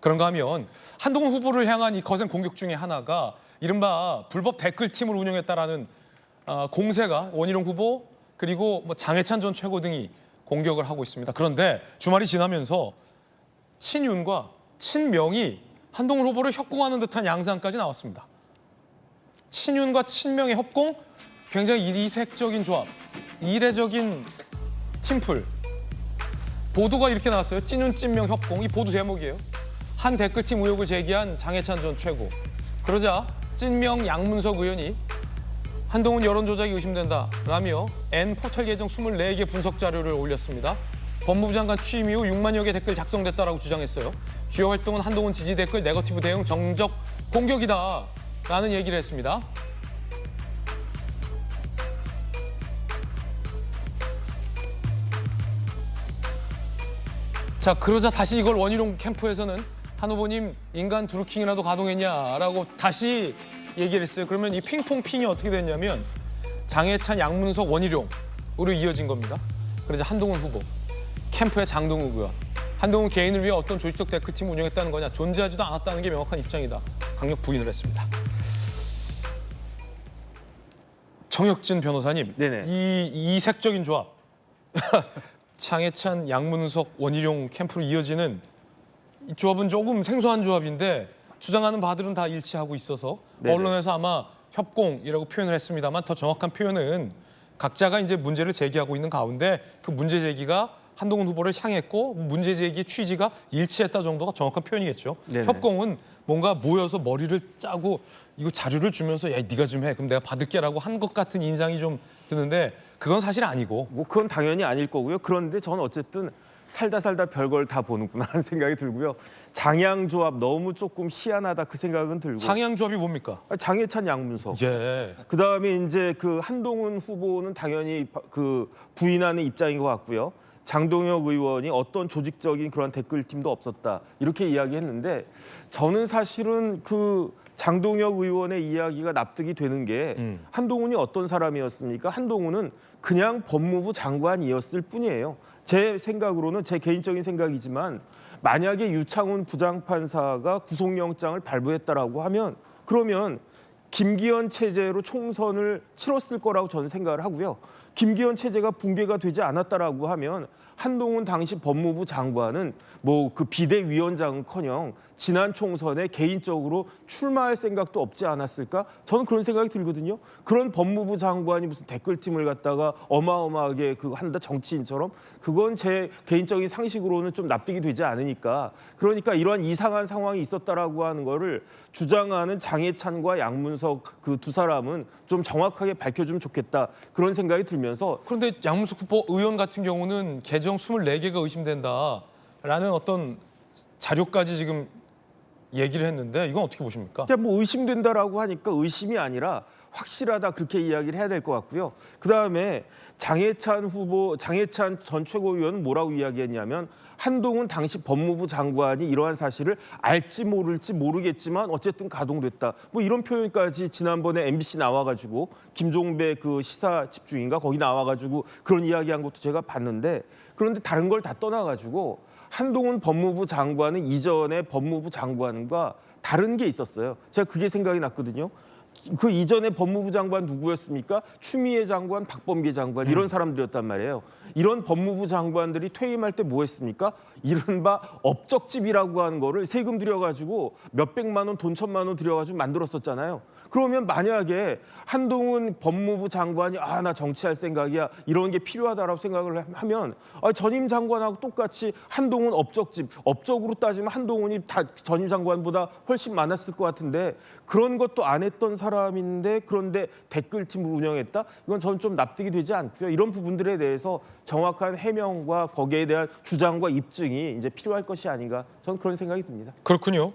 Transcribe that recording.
그런가 하면 한동훈 후보를 향한 이 거센 공격 중에 하나가 이른바 불법 댓글팀을 운영했다라는 공세가 원희룡 후보 그리고 뭐 장해찬 전 최고 등이 공격을 하고 있습니다. 그런데 주말이 지나면서 친윤과 친명이 한동훈 후보를 협공하는 듯한 양상까지 나왔습니다. 친윤과 친명의 협공, 굉장히 이색적인 조합, 이례적인 팀플. 보도가 이렇게 나왔어요. 찐윤 찐명 협공. 이 보도 제목이에요. 한 댓글팀 의혹을 제기한 장해찬 전 최고. 그러자 찐명 양문석 의원이 한동훈 여론조작이 의심된다라며 N포털 계정 24개 분석 자료를 올렸습니다. 법무부 장관 취임 이후 6만여 개 댓글 작성됐다라고 주장했어요. 주요 활동은 한동훈 지지 댓글 네거티브 대응 정적 공격이다라는 얘기를 했습니다. 자, 그러자 다시 이걸 원희룡 캠프에서는 한 후보님 인간 드루킹이라도 가동했냐라고 다시 얘기를 했어요. 그러면 이 핑퐁핑이 어떻게 됐냐면 장해찬, 양문석, 원희룡으로 이어진 겁니다. 그러자 한동훈 후보, 캠프의 장동욱 의원, 한동훈 개인을 위해 어떤 조직적 댓글팀 운영했다는 거냐, 존재하지도 않았다는 게 명확한 입장이다. 강력 부인을 했습니다. 정혁진 변호사님, 네네. 이 이색적인 조합, 장해찬, 양문석, 원희룡 캠프로 이어지는 이 조합은 조금 생소한 조합인데 주장하는 바들은 다 일치하고 있어서 네네. 언론에서 아마 협공이라고 표현을 했습니다만 더 정확한 표현은 각자가 이제 문제를 제기하고 있는 가운데 그 문제 제기가 한동훈 후보를 향했고 문제 제기의 취지가 일치했다 정도가 정확한 표현이겠죠. 네네. 협공은 뭔가 모여서 머리를 짜고 이거 자료를 주면서 야, 네가 좀 해. 그럼 내가 받을게라고 한 것 같은 인상이 좀 드는데 그건 사실 아니고. 뭐 그건 당연히 아닐 거고요. 그런데 저는 어쨌든 살다 별걸 다 보는구나 하는 생각이 들고요. 장양 조합 너무 조금 희한하다 그 생각은 들고. 장양 조합이 뭡니까? 장해찬, 양문석. 예. 그다음에 이제 그 한동훈 후보는 당연히 그 부인하는 입장인 것 같고요. 장동혁 의원이 어떤 조직적인 그런 댓글팀도 없었다 이렇게 이야기했는데 저는 사실은 그 장동혁 의원의 이야기가 납득이 되는 게 한동훈이 어떤 사람이었습니까? 한동훈은 그냥 법무부 장관이었을 뿐이에요. 제 생각으로는 제 개인적인 생각이지만 만약에 유창훈 부장판사가 구속영장을 발부했다라고 하면 그러면 김기현 체제로 총선을 치렀을 거라고 저는 생각을 하고요. 김기현 체제가 붕괴가 되지 않았다라고 하면 한동훈 당시 법무부 장관은 뭐 그 비대위원장은커녕 지난 총선에 개인적으로 출마할 생각도 없지 않았을까? 저는 그런 생각이 들거든요. 그런 법무부 장관이 무슨 댓글팀을 갖다가 어마어마하게 그 한다 정치인처럼 그건 제 개인적인 상식으로는 좀 납득이 되지 않으니까 그러니까 이러한 이상한 상황이 있었다라고 하는 거를 주장하는 장해찬과 양문석 그 두 사람은 좀 정확하게 밝혀주면 좋겠다 그런 생각이 들면서 그런데 양문석 후보 의원 같은 경우는 계정 24개가 의심된다라는 어떤 자료까지 지금 얘기를 했는데 이건 어떻게 보십니까? 그냥 뭐 의심된다라고 하니까 의심이 아니라 확실하다 그렇게 이야기를 해야 될 것 같고요. 그다음에 장해찬 전 최고위원은 뭐라고 이야기했냐면 한동훈 당시 법무부 장관이 이러한 사실을 알지 모를지 모르겠지만 어쨌든 가동됐다. 뭐 이런 표현까지 지난번에 MBC 나와가지고 김종배 그 시사 집중인가 거기 나와가지고 그런 이야기한 것도 제가 봤는데 그런데 다른 걸 다 떠나가지고 한동훈 법무부 장관은 이전에 법무부 장관과 다른 게 있었어요. 제가 그게 생각이 났거든요. 그 이전에 법무부 장관 누구였습니까? 추미애 장관, 박범계 장관 이런 사람들이었단 말이에요. 이런 법무부 장관들이 퇴임할 때 뭐 했습니까? 이른바 업적집이라고 하는 거를 세금 들여가지고 몇백만 원, 돈 천만 원 들여가지고 만들었었잖아요. 그러면 만약에 한동훈 법무부 장관이 나 정치할 생각이야 이런 게 필요하다라고 생각을 하면 전임 장관하고 똑같이 한동훈 업적집, 업적으로 따지면 한동훈이 다 전임 장관보다 훨씬 많았을 것 같은데 그런 것도 안 했던 사람인데 그런데 댓글팀을 운영했다? 이건 저는 좀 납득이 되지 않고요. 이런 부분들에 대해서 정확한 해명과 거기에 대한 주장과 입증이 이제 필요할 것이 아닌가 저는 그런 생각이 듭니다. 그렇군요.